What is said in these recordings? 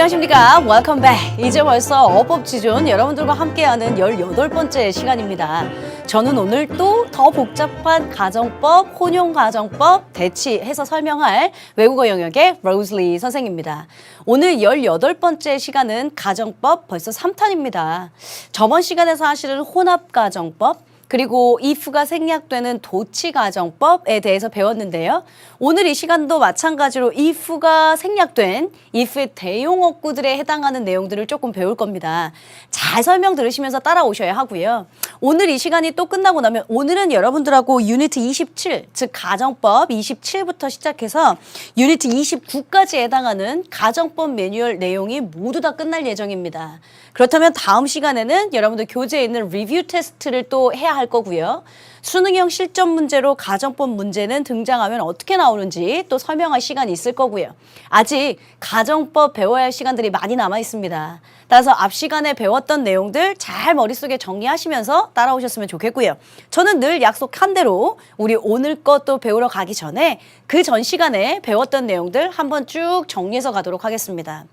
안녕하십니까. Welcome back. 이제 벌써 어법지존 여러분들과 함께하는 18번째 시간입니다. 저는 오늘 또 더 복잡한 가정법, 혼용가정법 대치해서 설명할 외국어 영역의 로즐리 선생입니다. 오늘 18번째 시간은 가정법 벌써 3탄입니다. 저번 시간에 사실은 혼합가정법, 그리고 if가 생략되는 도치가정법에 대해서 배웠는데요. 오늘 이 시간도 마찬가지로 if가 생략된 if의 대용어구들에 해당하는 내용들을 조금 배울 겁니다. 잘 설명 들으시면서 따라오셔야 하고요. 오늘 이 시간이 또 끝나고 나면 오늘은 여러분들하고 유니트 27, 즉 가정법 27부터 시작해서 유니트 29까지 해당하는 가정법 매뉴얼 내용이 모두 다 끝날 예정입니다. 그렇다면 다음 시간에는 여러분들 교재에 있는 리뷰 테스트를 또 해야 할 거고요. 수능형 실전 문제로 가정법 문제는 등장하면 어떻게 나오는지 또 설명할 시간이 있을 거고요. 아직 가정법 배워야 할 시간들이 많이 남아 있습니다. 따라서 앞 시간에 배웠던 내용들 잘 머릿속에 정리하시면서 따라오셨으면 좋겠고요. 저는 늘 약속한 대로 우리 오늘 것도 배우러 가기 전에 그 전 시간에 배웠던 내용들 한번 쭉 정리해서 가도록 하겠습니다.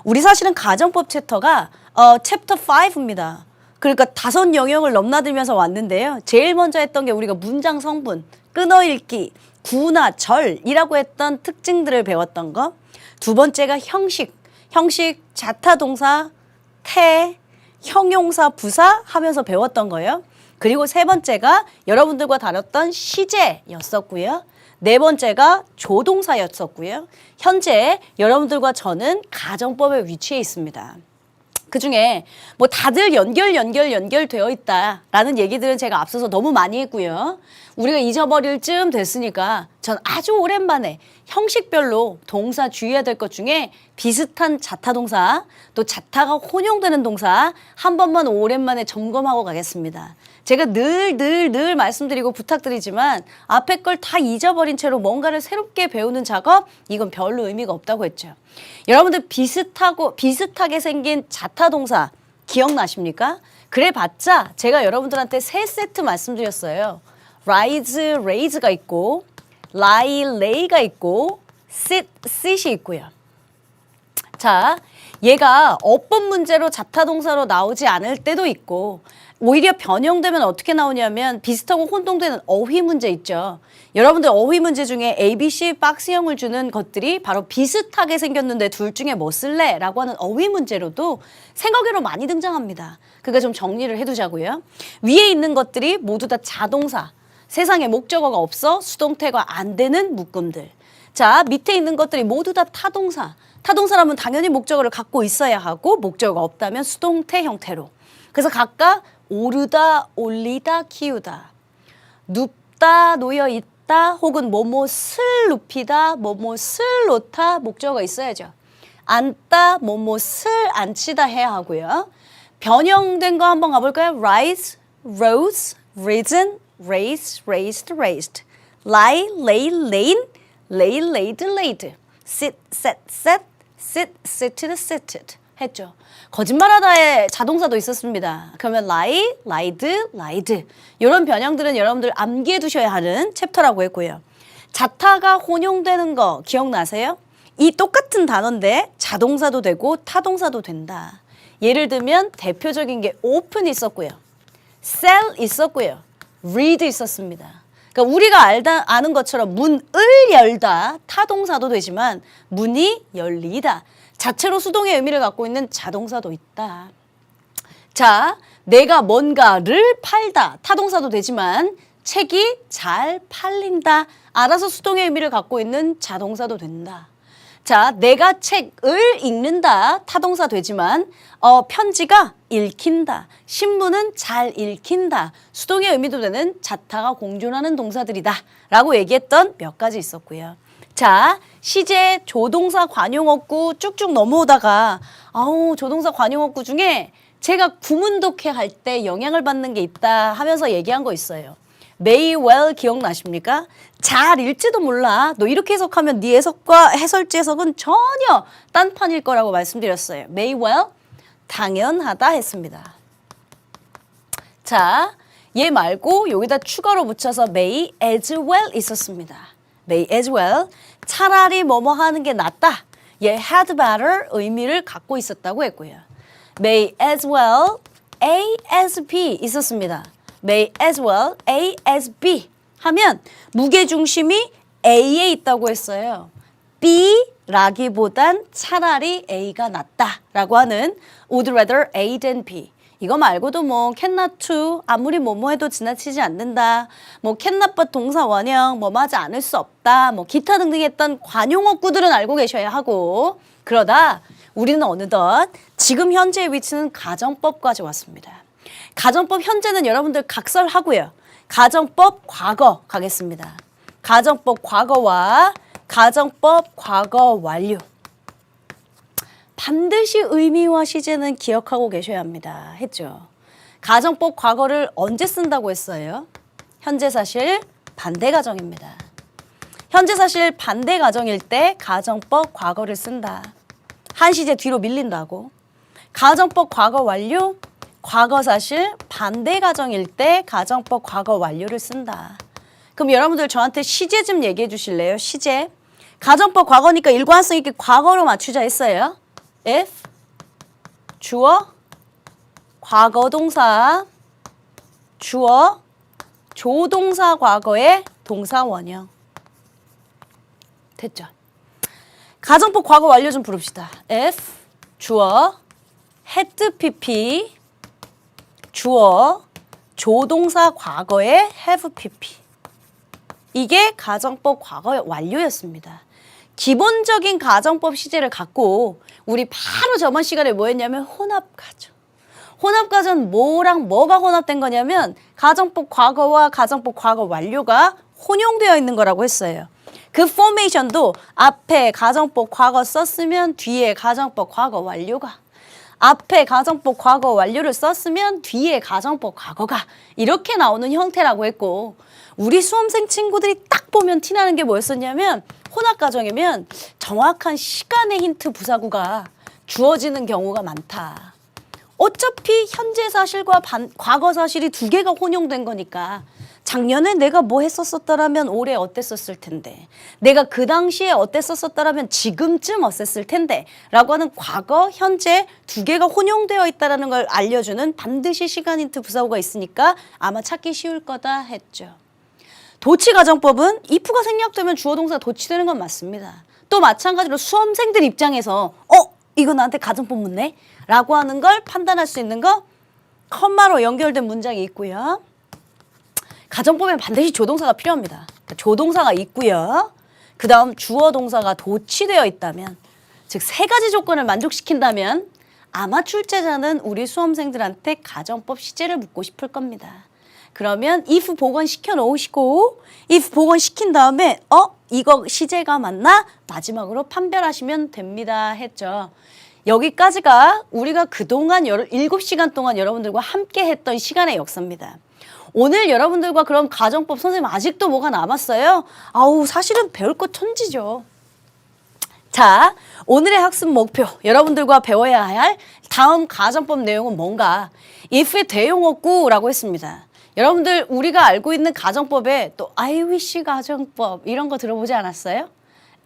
우리 사실은 가정법 챕터가 챕터 5입니다. 그러니까 5 영역을 넘나들면서 왔는데요. 제일 먼저 했던 게 우리가 문장 성분, 끊어읽기, 구나 절이라고 했던 특징들을 배웠던 거. 두 번째가 형식 자타동사, 태, 형용사, 부사 하면서 배웠던 거예요. 그리고 세 번째가 여러분들과 다뤘던 시제였었고요. 네 번째가 조동사였었고요. 현재 여러분들과 저는 가정법에 위치해 있습니다. 그중에 뭐 다들 연결되어 있다라는 얘기들은 제가 앞서서 너무 많이 했고요. 우리가 잊어버릴 쯤 됐으니까 전 아주 오랜만에 형식별로 동사 주의해야 될 것 중에 비슷한 자타동사, 또 자타가 혼용되는 동사 한 번만 오랜만에 점검하고 가겠습니다. 제가 늘 말씀드리고 부탁드리지만 앞에 걸 다 잊어버린 채로 뭔가를 새롭게 배우는 작업, 이건 별로 의미가 없다고 했죠. 여러분들 비슷하게 생긴 자타동사 기억나십니까? 그래봤자 제가 여러분들한테 3세트 말씀드렸어요. rise, raise가 있고 lie, lay가 있고 sit, sit이 있고요. 자, 얘가 어법 문제로 자타동사로 나오지 않을 때도 있고 오히려 변형되면 어떻게 나오냐면 비슷하고 혼동되는 어휘 문제 있죠. 여러분들 어휘 문제 중에 ABC 박스형을 주는 것들이 바로 비슷하게 생겼는데 둘 중에 뭐 쓸래? 라고 하는 어휘 문제로도 생각외로 많이 등장합니다. 그러니까 좀 정리를 해두자고요. 위에 있는 것들이 모두 다 자동사, 세상에 목적어가 없어 수동태가 안 되는 묶음들. 자, 밑에 있는 것들이 모두 다 타동사. 타동사라면 당연히 목적어를 갖고 있어야 하고 목적어가 없다면 수동태 형태로. 그래서 각각 오르다, 올리다, 키우다, 눕다, 놓여있다, 혹은 뭐뭇을 눕히다, 뭐뭇을 놓다, 목적어가 있어야죠. 앉다, 뭐뭇을 앉히다 해야 하고요. 변형된 거 한번 가볼까요? rise, rose, risen, raised, raised, raised, lie, lay, lain, lay, laid, laid, sit, sat, sat, sit, sitted, sitted 했죠. 거짓말하다의 자동사도 있었습니다. 그러면 lie, lied, lied 이런 변형들은 여러분들 암기해 두셔야 하는 챕터라고 했고요. 자타가 혼용되는 거 기억나세요? 이 똑같은 단어인데 자동사도 되고 타동사도 된다. 예를 들면 대표적인 게 open 있었고요. sell 있었고요. read 있었습니다. 그러니까 우리가 아는 것처럼 문을 열다 타동사도 되지만 문이 열리다 자체로 수동의 의미를 갖고 있는 자동사도 있다. 자, 내가 뭔가를 팔다 타동사도 되지만 책이 잘 팔린다 알아서 수동의 의미를 갖고 있는 자동사도 된다. 자, 내가 책을 읽는다 타동사 되지만 편지가 읽힌다, 신문은 잘 읽힌다 수동의 의미도 되는 자타가 공존하는 동사들이다 라고 얘기했던 몇 가지 있었고요. 자, 시제, 조동사, 관용어구 쭉쭉 넘어오다가 조동사, 관용어구 중에 제가 구문독해 할 때 영향을 받는 게 있다 하면서 얘기한 거 있어요. may well 기억나십니까? 잘 읽지도 몰라. 너 이렇게 해석하면 네 해석과 해설지 해석은 전혀 딴판일 거라고 말씀드렸어요. may well 당연하다 했습니다. 자, 얘 말고 여기다 추가로 붙여서 may as well 있었습니다. may as well 차라리 뭐뭐 하는 게 낫다. 얘 had better 의미를 갖고 있었다고 했고요. may as well A as B 있었습니다. may as well A as B 하면 무게중심이 A에 있다고 했어요. B라기보단 차라리 A가 낫다라고 하는 would rather A than B. 이거 말고도 뭐 can not to 아무리 뭐뭐 해도 지나치지 않는다. 뭐 can not but 동사 원형 뭐뭐하지 않을 수 없다. 뭐 기타 등등 했던 관용어구들은 알고 계셔야 하고 그러다 우리는 어느덧 지금 현재의 위치는 가정법까지 왔습니다. 가정법 현재는 여러분들 각설하고요. 가정법 과거 가겠습니다. 가정법 과거와 가정법 과거 완료. 반드시 의미와 시제는 기억하고 계셔야 합니다. 했죠. 가정법 과거를 언제 쓴다고 했어요? 현재사실 반대 가정입니다. 현재사실 반대 가정일 때 가정법 과거를 쓴다. 한 시제 뒤로 밀린다고. 가정법 과거 완료, 과거사실 반대 가정일 때 가정법 과거 완료를 쓴다. 그럼 여러분들 저한테 시제 좀 얘기해 주실래요? 시제. 가정법 과거니까 일관성 있게 과거로 맞추자 했어요. if, 주어, 과거 동사, 주어, 조동사 과거의 동사 원형. 됐죠? 가정법 과거 완료 좀 부릅시다. if, 주어, had pp, 주어, 조동사 과거의 have pp. 이게 가정법 과거 완료였습니다. 기본적인 가정법 시제를 갖고 우리 바로 저번 시간에 뭐 했냐면 혼합가정. 혼합가정 뭐랑 뭐가 혼합된 거냐면 가정법 과거와 가정법 과거 완료가 혼용되어 있는 거라고 했어요. 그 포메이션도 앞에 가정법 과거 썼으면 뒤에 가정법 과거 완료가 앞에 가정법 과거 완료를 썼으면 뒤에 가정법 과거가 이렇게 나오는 형태라고 했고 우리 수험생 친구들이 딱 보면 티나는 게 뭐였었냐면 혼합가정이면 정확한 시간의 힌트 부사구가 주어지는 경우가 많다. 어차피 현재 사실과 과거 사실이 두 개가 혼용된 거니까 작년에 내가 뭐 했었었더라면 올해 어땠었을 텐데 내가 그 당시에 어땠었었더라면 지금쯤 어땠을 텐데 라고 하는 과거, 현재 두 개가 혼용되어 있다는 걸 알려주는 반드시 시간 힌트 부사구가 있으니까 아마 찾기 쉬울 거다 했죠. 도치가정법은 if가 생략되면 주어동사 도치되는 건 맞습니다. 또 마찬가지로 수험생들 입장에서 이거 나한테 가정법 묻네? 라고 하는 걸 판단할 수 있는 거 컴마로 연결된 문장이 있고요. 가정법엔 반드시 조동사가 필요합니다. 조동사가 있고요. 그 다음 주어 동사가 도치되어 있다면 즉 세 가지 조건을 만족시킨다면 아마 출제자는 우리 수험생들한테 가정법 시제를 묻고 싶을 겁니다. 그러면 if 복원시켜 놓으시고 if 복원시킨 다음에 이거 시제가 맞나? 마지막으로 판별하시면 됩니다 했죠. 여기까지가 우리가 그동안 7시간 동안 여러분들과 함께 했던 시간의 역사입니다. 오늘 여러분들과 그럼 가정법 선생님 아직도 뭐가 남았어요? 사실은 배울 거 천지죠. 자, 오늘의 학습 목표 여러분들과 배워야 할 다음 가정법 내용은 뭔가? if의 대용어구라고 했습니다. 여러분들 우리가 알고 있는 가정법에 또 I wish 가정법 이런 거 들어보지 않았어요?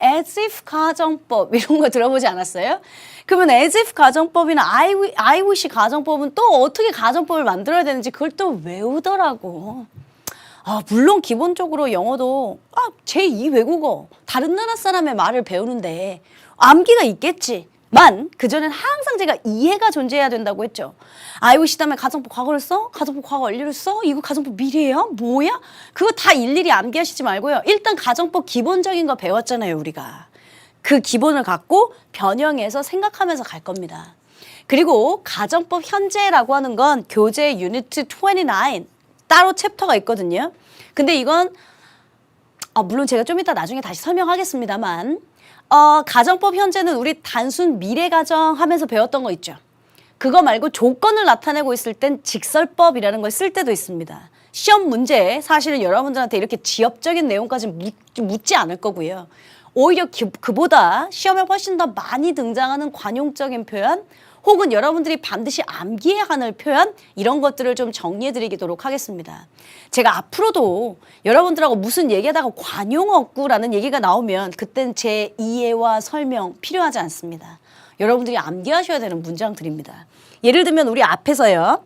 as if 가정법 이런 거 들어보지 않았어요? 그러면 as if 가정법이나 I wish 가정법은 또 어떻게 가정법을 만들어야 되는지 그걸 또 외우더라고. 물론 기본적으로 영어도 제2 외국어 다른 나라 사람의 말을 배우는데 암기가 있겠지만 그전엔 항상 제가 이해가 존재해야 된다고 했죠. I wish 다음에 가정법 과거를 써? 가정법 과거 완료를 써? 이거 가정법 미래예요? 뭐야? 그거 다 일일이 암기하시지 말고요. 일단 가정법 기본적인 거 배웠잖아요, 우리가. 그 기본을 갖고 변형해서 생각하면서 갈 겁니다. 그리고 가정법 현재라고 하는 건 교재 유니트 29 따로 챕터가 있거든요. 근데 이건 물론 제가 좀 이따 나중에 다시 설명하겠습니다만 가정법 현재는 우리 단순 미래 가정 하면서 배웠던 거 있죠. 그거 말고 조건을 나타내고 있을 땐 직설법이라는 걸 쓸 때도 있습니다. 시험 문제에 사실은 여러분들한테 이렇게 지엽적인 내용까지 묻지 않을 거고요. 오히려 그보다 시험에 훨씬 더 많이 등장하는 관용적인 표현 혹은 여러분들이 반드시 암기해야 하는 표현 이런 것들을 좀 정리해 드리도록 하겠습니다. 제가 앞으로도 여러분들하고 무슨 얘기하다가 관용어구라는 얘기가 나오면 그땐 제 이해와 설명 필요하지 않습니다. 여러분들이 암기하셔야 되는 문장들입니다. 예를 들면 우리 앞에서요.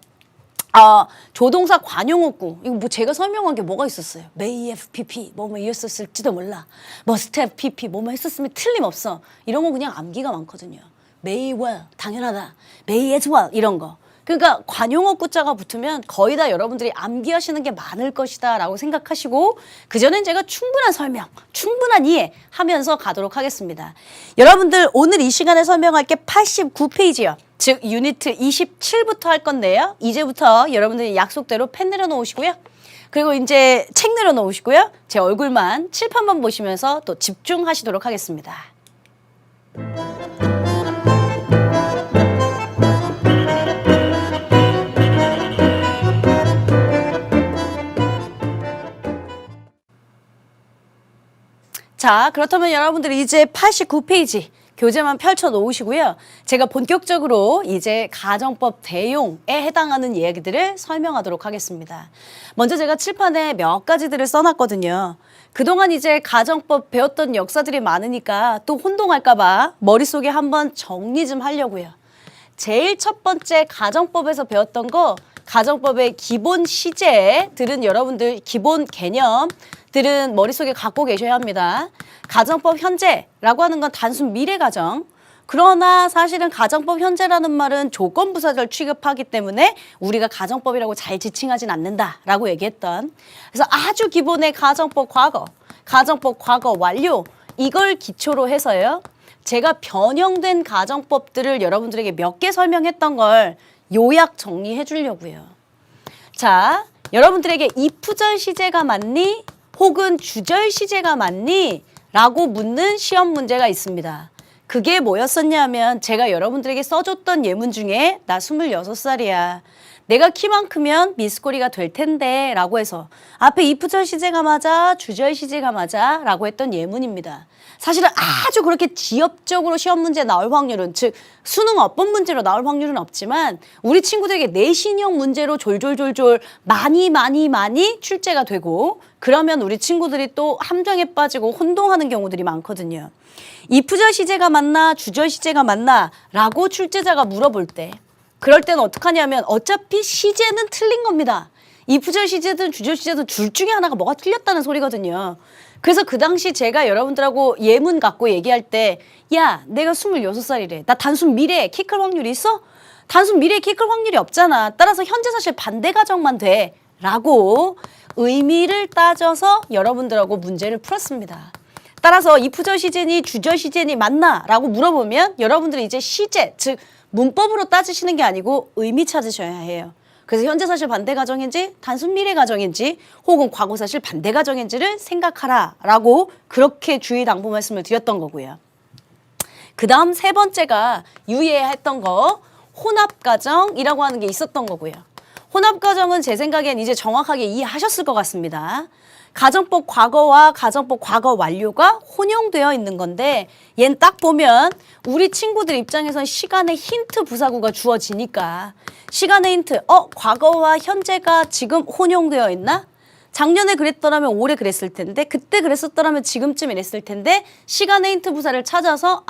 조동사 관용어구 이거 뭐 제가 설명한 게 뭐가 있었어요? may have pp 뭐뭐 이었었을지도 몰라. must have pp 뭐뭐 했었으면 틀림없어. 이런 거 그냥 암기가 많거든요. may well 당연하다. may as well 이런 거. 그러니까 관용어구자가 붙으면 거의 다 여러분들이 암기하시는 게 많을 것이다 라고 생각하시고 그전엔 제가 충분한 설명, 충분한 이해 하면서 가도록 하겠습니다. 여러분들 오늘 이 시간에 설명할 게 89페이지요. 즉 유니트 27부터 할 건데요. 이제부터 여러분들이 약속대로 펜 내려놓으시고요. 그리고 이제 책 내려놓으시고요. 제 얼굴만 칠판만 보시면서 또 집중하시도록 하겠습니다. 자, 그렇다면 여러분들이 이제 89페이지 교재만 펼쳐 놓으시고요. 제가 본격적으로 이제 가정법 대용에 해당하는 이야기들을 설명하도록 하겠습니다. 먼저 제가 칠판에 몇 가지들을 써놨거든요. 그동안 이제 가정법 배웠던 역사들이 많으니까 또 혼동할까봐 머릿속에 한번 정리 좀 하려고요. 제일 첫 번째 가정법에서 배웠던 거 가정법의 기본 시제들은 여러분들 기본 개념들은 머릿속에 갖고 계셔야 합니다. 가정법 현재라고 하는 건 단순 미래 가정. 그러나 사실은 가정법 현재라는 말은 조건부사절 취급하기 때문에 우리가 가정법이라고 잘 지칭하진 않는다라고 얘기했던. 그래서 아주 기본의 가정법 과거 완료 이걸 기초로 해서요. 제가 변형된 가정법들을 여러분들에게 몇 개 설명했던 걸 요약 정리해 주려고요. 자, 여러분들에게 이프절 시제가 맞니? 혹은 주절 시제가 맞니? 라고 묻는 시험 문제가 있습니다. 그게 뭐였었냐면 제가 여러분들에게 써줬던 예문 중에 나 26살이야. 내가 키만 크면 미스코리가 될 텐데 라고 해서 앞에 이프절 시제가 맞아 주절 시제가 맞아 라고 했던 예문입니다. 사실은 아주 그렇게 지엽적으로 시험 문제 나올 확률은 즉 수능 어법 문제로 나올 확률은 없지만 우리 친구들에게 내신형 문제로 졸졸졸졸 많이 출제가 되고 그러면 우리 친구들이 또 함정에 빠지고 혼동하는 경우들이 많거든요. 이프절 시제가 맞나 주절 시제가 맞나 라고 출제자가 물어볼 때 그럴 때는 어떡하냐면 어차피 시제는 틀린 겁니다. 이프절 시제든 주절 시제든 둘 중에 하나가 뭐가 틀렸다는 소리거든요. 그래서 그 당시 제가 여러분들하고 예문 갖고 얘기할 때 야, 내가 26살이래. 나 단순 미래에 키 클 확률이 있어? 단순 미래에 키 클 확률이 없잖아. 따라서 현재 사실 반대 가정만 돼. 라고 의미를 따져서 여러분들하고 문제를 풀었습니다. 따라서 이프절 시제니 주절 시제니 맞나? 라고 물어보면 여러분들이 이제 시제, 즉 문법으로 따지시는 게 아니고 의미 찾으셔야 해요. 그래서 현재 사실 반대 가정인지 단순 미래 가정인지 혹은 과거 사실 반대 가정인지를 생각하라 라고 그렇게 주의 당부 말씀을 드렸던 거고요. 그 다음 세 번째가 유의해야 했던 거 혼합 가정이라고 하는 게 있었던 거고요. 혼합 가정은 제 생각엔 이제 정확하게 이해하셨을 것 같습니다. 가정법 과거와 가정법 과거 완료가 혼용되어 있는 건데 얜 딱 보면 우리 친구들 입장에선 시간의 힌트 부사구가 주어지니까 시간의 힌트, 과거와 현재가 지금 혼용되어 있나? 작년에 그랬더라면 올해 그랬을 텐데 그때 그랬었더라면 지금쯤 이랬을 텐데 시간의 힌트 부사를 찾아서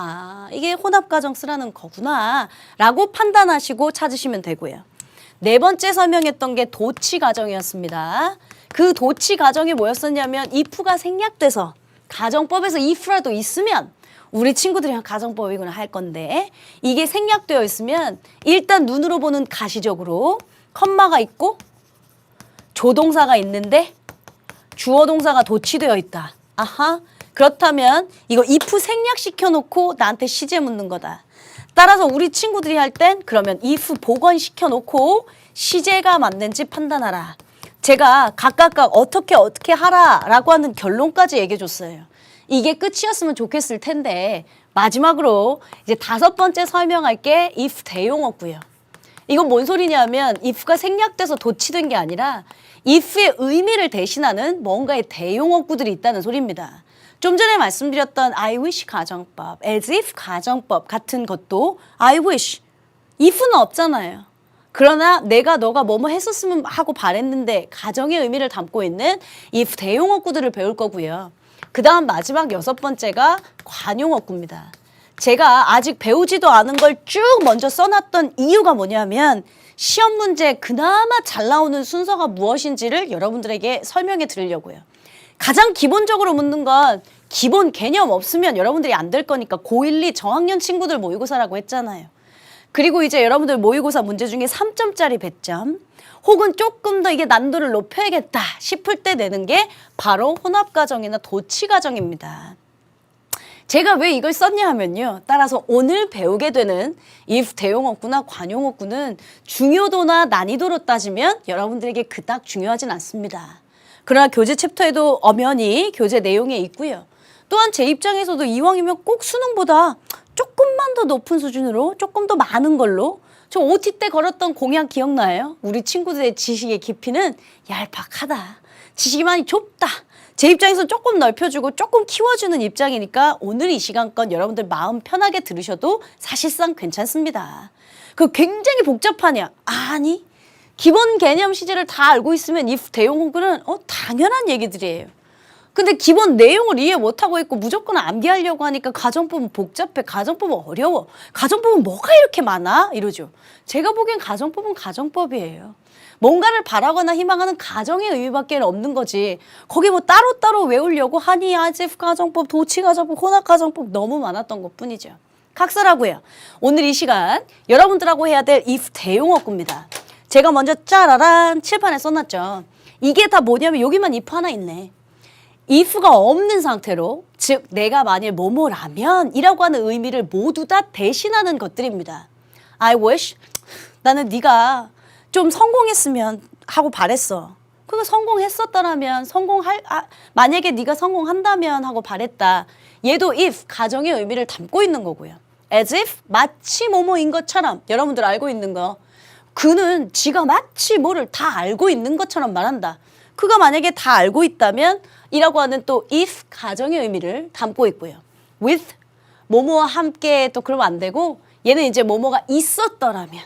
이게 혼합가정 쓰라는 거구나 라고 판단하시고 찾으시면 되고요. 네 번째 설명했던 게 도치 가정이었습니다. 그 도치 가정이 뭐였었냐면 if가 생략돼서 가정법에서 if라도 있으면 우리 친구들이랑 가정법이구나 할 건데 이게 생략되어 있으면 일단 눈으로 보는 가시적으로 컴마가 있고 조동사가 있는데 주어 동사가 도치되어 있다. 아하. 그렇다면 이거 if 생략시켜 놓고 나한테 시제 묻는 거다. 따라서 우리 친구들이 할 땐 그러면 if 복원시켜 놓고 시제가 맞는지 판단하라. 제가 각각 어떻게 하라라고 하는 결론까지 얘기해 줬어요. 이게 끝이었으면 좋겠을 텐데 마지막으로 이제 다섯 번째 설명할 게 if 대용어고요. 이건 뭔 소리냐면 if가 생략돼서 도치된 게 아니라 if의 의미를 대신하는 뭔가의 대용어구들이 있다는 소리입니다. 좀 전에 말씀드렸던 I wish 가정법, as if 가정법 같은 것도 I wish if는 없잖아요. 그러나 내가 너가 뭐뭐 했었으면 하고 바랬는데 가정의 의미를 담고 있는 if 대용어구들을 배울 거고요. 그 다음 마지막 6번째가 관용어구입니다. 제가 아직 배우지도 않은 걸 쭉 먼저 써놨던 이유가 뭐냐면 시험 문제 그나마 잘 나오는 순서가 무엇인지를 여러분들에게 설명해 드리려고요. 가장 기본적으로 묻는 건 기본 개념 없으면 여러분들이 안 될 거니까 고1, 2 저학년 친구들 모의고사라고 했잖아요. 그리고 이제 여러분들 모의고사 문제 중에 3점짜리 배점 혹은 조금 더 이게 난도를 높여야겠다 싶을 때 내는 게 바로 혼합가정이나 도치가정입니다. 제가 왜 이걸 썼냐 하면요. 따라서 오늘 배우게 되는 if 대용어구나 관용어구는 중요도나 난이도로 따지면 여러분들에게 그닥 중요하진 않습니다. 그러나 교재 챕터에도 엄연히 교재 내용에 있고요. 또한 제 입장에서도 이왕이면 꼭 수능보다 조금만 더 높은 수준으로 조금 더 많은 걸로 저 OT 때 걸었던 공약 기억나요? 우리 친구들의 지식의 깊이는 얄팍하다. 지식이 많이 좁다. 제 입장에서 조금 넓혀주고 조금 키워주는 입장이니까 오늘 이 시간껏 여러분들 마음 편하게 들으셔도 사실상 괜찮습니다. 그 굉장히 복잡하냐? 아니, 기본 개념 시제를 다 알고 있으면 if 대용어구는 당연한 얘기들이에요. 근데 기본 내용을 이해 못하고 있고 무조건 암기하려고 하니까 가정법은 복잡해. 가정법은 어려워. 가정법은 뭐가 이렇게 많아? 이러죠. 제가 보기엔 가정법은 가정법이에요. 뭔가를 바라거나 희망하는 가정의 의미밖에 없는 거지. 거기 뭐 따로따로 외우려고 하니 as 가정법, 도치 가정법, 혼합 가정법 너무 많았던 것뿐이죠. 각설하고요. 오늘 이 시간 여러분들하고 해야 될 if 대용어구입니다. 제가 먼저 짜라란 칠판에 써놨죠. 이게 다 뭐냐면 여기만 if 하나 있네. if가 없는 상태로 즉 내가 만일 뭐뭐라면 이라고 하는 의미를 모두 다 대신하는 것들입니다. I wish 나는 네가 좀 성공했으면 하고 바랬어. 그거 성공했었더라면 만약에 네가 성공한다면 하고 바랬다. 얘도 if 가정의 의미를 담고 있는 거고요. as if 마치 뭐뭐인 것처럼 여러분들 알고 있는 거 그는 지가 마치 뭐를 다 알고 있는 것처럼 말한다. 그가 만약에 다 알고 있다면 이라고 하는 또 if 가정의 의미를 담고 있고요. with 뭐뭐와 함께 또 그러면 안 되고 얘는 이제 뭐뭐가 있었더라면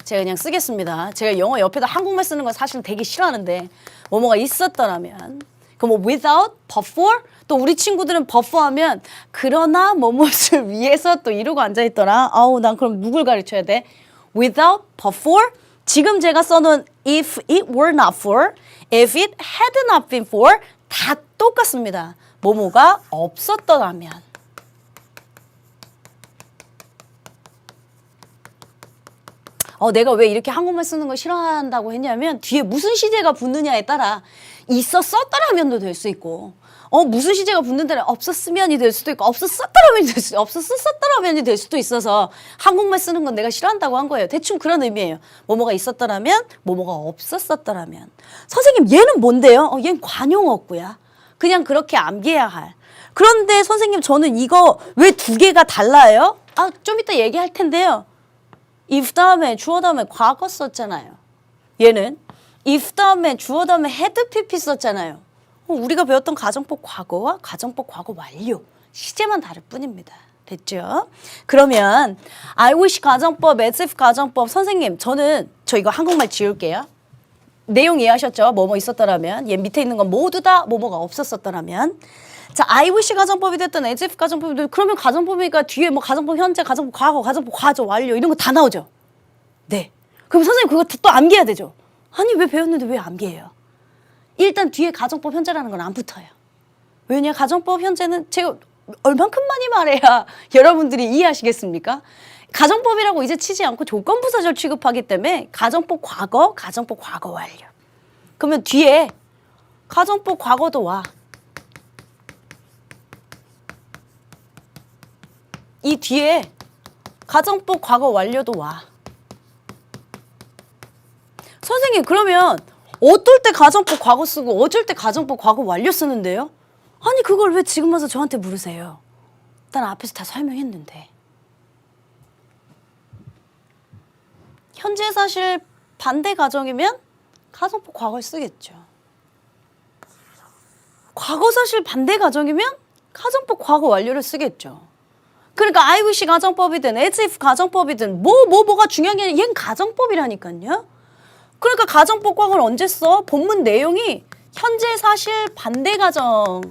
제가 그냥 쓰겠습니다. 제가 영어 옆에다 한국말 쓰는 거 사실은 되게 싫어하는데 뭐뭐가 있었더라면 그럼 뭐 without, but for 또 우리 친구들은 but for 하면 그러나 뭐뭇을 위해서 또 이러고 앉아있더라. 아우 난 그럼 누굴 가르쳐야 돼? without, but for 지금 제가 써놓은 if it were not for, if it had not been for 다 똑같습니다. 뭐뭐가 없었더라면. 내가 왜 이렇게 한국말 쓰는 거 싫어한다고 했냐면 뒤에 무슨 시제가 붙느냐에 따라 있었더라면도 될 수 있고 무슨 시제가 붙는다면 없었으면이 될 수도 있고 없었더라면이 될 수도 있어서 한국말 쓰는 건 내가 싫어한다고 한 거예요. 대충 그런 의미예요. 뭐뭐가 있었더라면 뭐뭐가 없었더라면. 선생님 얘는 뭔데요? 얘는 관용어구야. 그냥 그렇게 암기해야 할. 그런데 선생님 저는 이거 왜 두 개가 달라요? 좀 이따 얘기할 텐데요. if 다음에 주어 다음에 과거 썼잖아요. 얘는 if 다음에 주어 다음에 had pp 썼잖아요. 우리가 배웠던 가정법 과거와 가정법 과거 완료 시제만 다를 뿐입니다. 됐죠? 그러면 I wish 가정법, as if 가정법 선생님 저 이거 한국말 지울게요. 내용 이해하셨죠? 뭐뭐 있었더라면 얘 밑에 있는 건 모두 다 뭐뭐가 없었더라면 자, I wish 가정법이 됐든 as if 가정법이 됐든 그러면 가정법이니까 뒤에 뭐 가정법 현재, 가정법 과거, 가정법 과거 완료 이런 거 다 나오죠? 네. 그럼 선생님 그거 또 암기해야 되죠? 아니 왜 배웠는데 왜 암기해요? 일단 뒤에 가정법 현재라는 건 안 붙어요. 왜냐 가정법 현재는 제가 얼만큼 많이 말해야 여러분들이 이해하시겠습니까? 가정법이라고 이제 치지 않고 조건부사절 취급하기 때문에 가정법 과거 완료. 그러면 뒤에 가정법 과거도 와. 이 뒤에 가정법 과거 완료도 와. 선생님 그러면 어떨 때 가정법 과거 쓰고 어쩔 때 가정법 과거 완료 쓰는데요? 아니 그걸 왜 지금 와서 저한테 물으세요? 난 앞에서 다 설명했는데. 현재 사실 반대 가정이면 가정법 과거를 쓰겠죠. 과거 사실 반대 가정이면 가정법 과거 완료를 쓰겠죠. 그러니까 I wish 가정법이든 as if 가정법이든 뭐가 중요한 게 아니라 얘는 가정법이라니까요. 그러니까 가정법 과거를 언제 써? 본문 내용이 현재 사실 반대 가정인지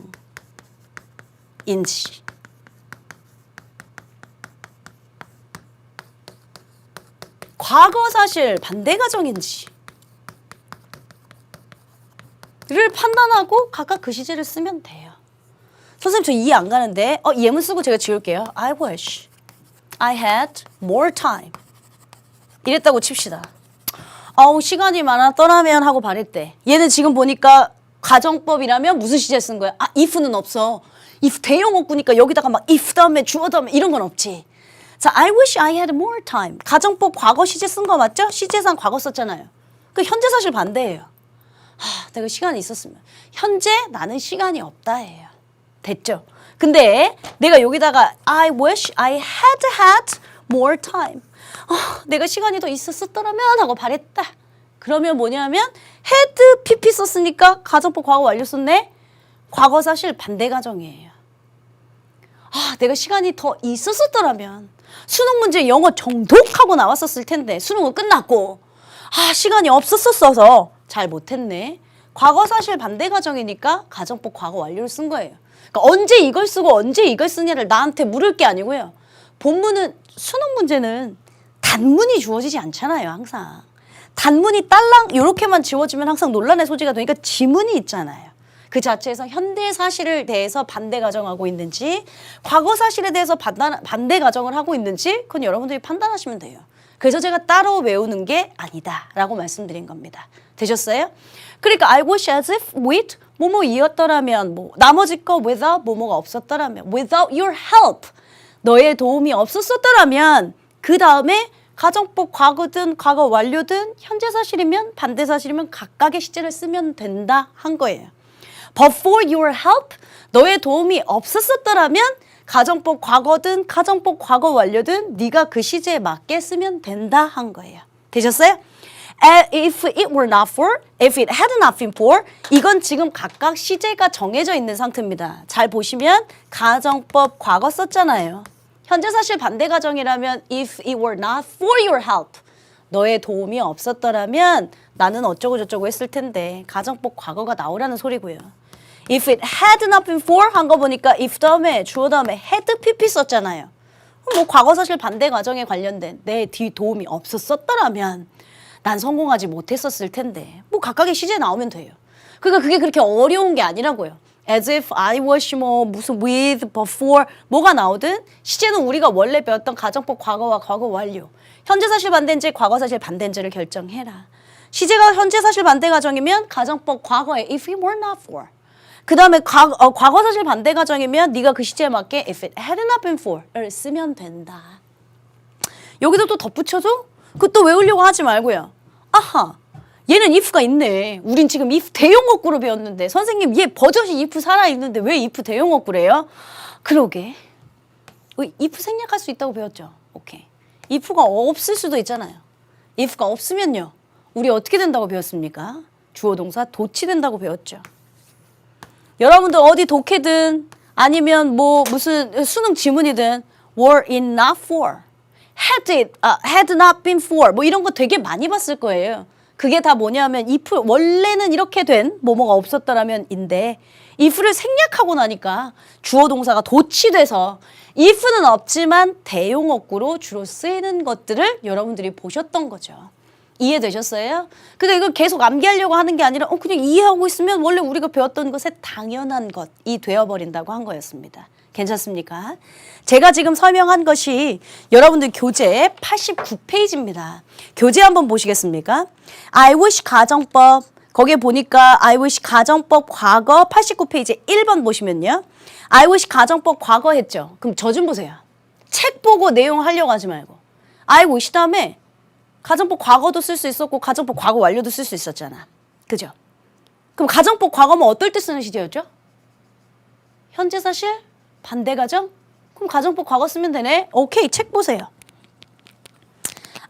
과거 사실 반대 가정인지 를 판단하고 각각 그 시제를 쓰면 돼요. 선생님 저 이해 안 가는데 예문 쓰고 제가 지울게요. I wish I had more time 이랬다고 칩시다. 시간이 많았더라면 하고 바랬대. 얘는 지금 보니까 가정법이라면 무슨 시제 쓴 거야? if는 없어. if 대용어구니까 여기다가 막 if 다음에 주어 다음에 이런 건 없지. 자, I wish I had more time. 가정법 과거 시제 쓴 거 맞죠? 시제상 과거 썼잖아요. 그 현재 사실 반대예요. 내가 시간이 있었으면. 현재 나는 시간이 없다예요. 됐죠? 근데 내가 여기다가 I wish I had more time. 내가 시간이 더 있었더라면 하고 바랬다. 그러면 뭐냐면 had pp 썼으니까 가정법 과거 완료 썼네. 과거 사실 반대 가정이에요. 내가 시간이 더 있었더라면 수능 문제 영어 정독하고 나왔었을 텐데 수능은 끝났고 시간이 없었어서 잘 못했네. 과거 사실 반대 가정이니까 가정법 과거 완료를 쓴 거예요. 그러니까 언제 이걸 쓰고 언제 이걸 쓰냐를 나한테 물을 게 아니고요. 본문은 수능 문제는 단문이 주어지지 않잖아요. 항상. 단문이 딸랑 이렇게만 지워지면 항상 논란의 소지가 되니까 지문이 있잖아요. 그 자체에서 현대 사실을 대해서 반대 가정하고 있는지 과거 사실에 대해서 반대 가정을 하고 있는지 그건 여러분들이 판단하시면 돼요. 그래서 제가 따로 외우는 게 아니다라고 말씀드린 겁니다. 되셨어요? 그러니까 I wish as if with 뭐뭐이었더라면 나머지 거 without 뭐뭐가 없었더라면 without your help 너의 도움이 없었더라면 그 다음에 가정법 과거든 과거 완료든 현재 사실이면 반대 사실이면 각각의 시제를 쓰면 된다 한 거예요. But for your help 너의 도움이 없었더라면 가정법 과거든 가정법 과거 완료든 네가 그 시제에 맞게 쓰면 된다 한 거예요. 되셨어요? If it were not for, if it had not been for 이건 지금 각각 시제가 정해져 있는 상태입니다. 잘 보시면 가정법 과거 썼잖아요. 현재 사실 반대 가정이라면 if it were not for your help 너의 도움이 없었더라면 나는 어쩌고 저쩌고 했을 텐데 가정법 과거가 나오라는 소리고요. If it had not been for 한 거 보니까 if 다음에 주어 다음에 had pp 썼잖아요. 과거 사실 반대 가정에 관련된 내 도움이 없었더라면 난 성공하지 못했었을 텐데 각각의 시제 나오면 돼요. 그러니까 그게 그렇게 어려운 게 아니라고요. As if, I wish, 무슨 with, before 뭐가 나오든 시제는 우리가 원래 배웠던 가정법 과거와 과거 완료 현재 사실 반대인지 과거 사실 반대인지를 결정해라. 시제가 현재 사실 반대 가정이면 가정법 과거에 if it were not for 그 다음에 과거 사실 반대 가정이면 네가 그 시제에 맞게 if it had not been for를 쓰면 된다. 여기도 또 덧붙여줘? 그것도 외우려고 하지 말고요. 얘는 if가 있네. 우린 지금 if 대용어구로 배웠는데 선생님 얘 버젓이 if 살아있는데 왜 if 대용어구래요? 그러게. if 생략할 수 있다고 배웠죠? 오케이. if가 없을 수도 있잖아요. if가 없으면요. 우리 어떻게 된다고 배웠습니까? 주어 동사 도치된다고 배웠죠. 여러분들 어디 독해든 아니면 무슨 수능 지문이든 were it not for, had not been for 이런 거 되게 많이 봤을 거예요. 그게 다 뭐냐면 if 원래는 이렇게 된 뭐뭐가 없었더라면 인데 if를 생략하고 나니까 주어 동사가 도치돼서 if는 없지만 대용어구로 주로 쓰이는 것들을 여러분들이 보셨던 거죠. 이해되셨어요? 근데 이걸 계속 암기하려고 하는 게 아니라 그냥 이해하고 있으면 원래 우리가 배웠던 것에 당연한 것이 되어버린다고 한 거였습니다. 괜찮습니까? 제가 지금 설명한 것이 여러분들 교재 89페이지입니다. 교재 한번 보시겠습니까? I wish 가정법 거기에 보니까 I wish 가정법 과거 89페이지 1번 보시면요. I wish 가정법 과거 했죠. 그럼 저 좀 보세요. 책 보고 내용 하려고 하지 말고 I wish 다음에 가정법 과거도 쓸 수 있었고 가정법 과거 완료도 쓸 수 있었잖아. 그죠? 그럼 가정법 과거면 어떨 때 쓰는 시제였죠? 현재 사실? 반대 가정? 그럼 가정법 과거 쓰면 되네. 오케이, 책 보세요.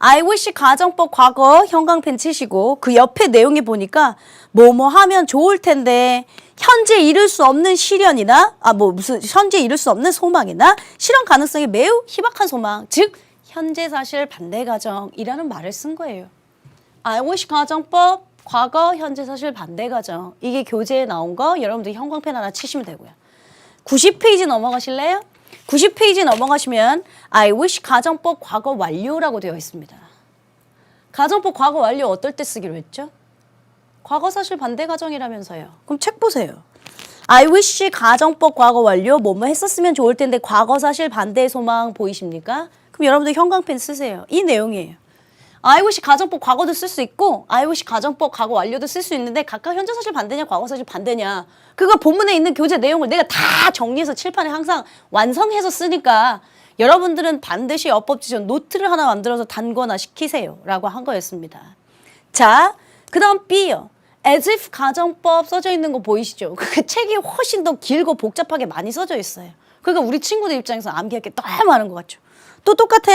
I wish 가정법 과거 형광펜 치시고 그 옆에 내용이 보니까 뭐뭐 하면 좋을 텐데 현재 이룰 수 없는 시련이나 무슨 현재 이룰 수 없는 소망이나 실현 가능성이 매우 희박한 소망, 즉 현재 사실 반대 가정이라는 말을 쓴 거예요. I wish 가정법 과거 현재 사실 반대 가정, 이게 교재에 나온 거 여러분들 형광펜 하나 치시면 되고요. 90페이지 넘어가실래요? 90페이지 넘어가시면 I wish 가정법 과거 완료라고 되어 있습니다. 가정법 과거 완료 어떨 때 쓰기로 했죠? 과거 사실 반대 가정이라면서요. 그럼 책 보세요. I wish 가정법 과거 완료 뭐뭐 했었으면 좋을 텐데 과거 사실 반대 소망 보이십니까? 그럼 여러분들 형광펜 쓰세요. 이 내용이에요. I wish 가정법 과거도 쓸 수 있고 I wish 가정법 과거 완료도 쓸 수 있는데 각각 현재 사실 반대냐 과거 사실 반대냐 그거 본문에 있는 교재 내용을 내가 다 정리해서 칠판에 항상 완성해서 쓰니까 여러분들은 반드시 어법지전 노트를 하나 만들어서 단거나 시키세요 라고 한 거였습니다. 자, 그 다음 B요. As if 가정법 써져 있는 거 보이시죠? 그 책이 훨씬 더 길고 복잡하게 많이 써져 있어요. 그러니까 우리 친구들 입장에서 암기할 게 너무 많은 것 같죠. 또 똑같아.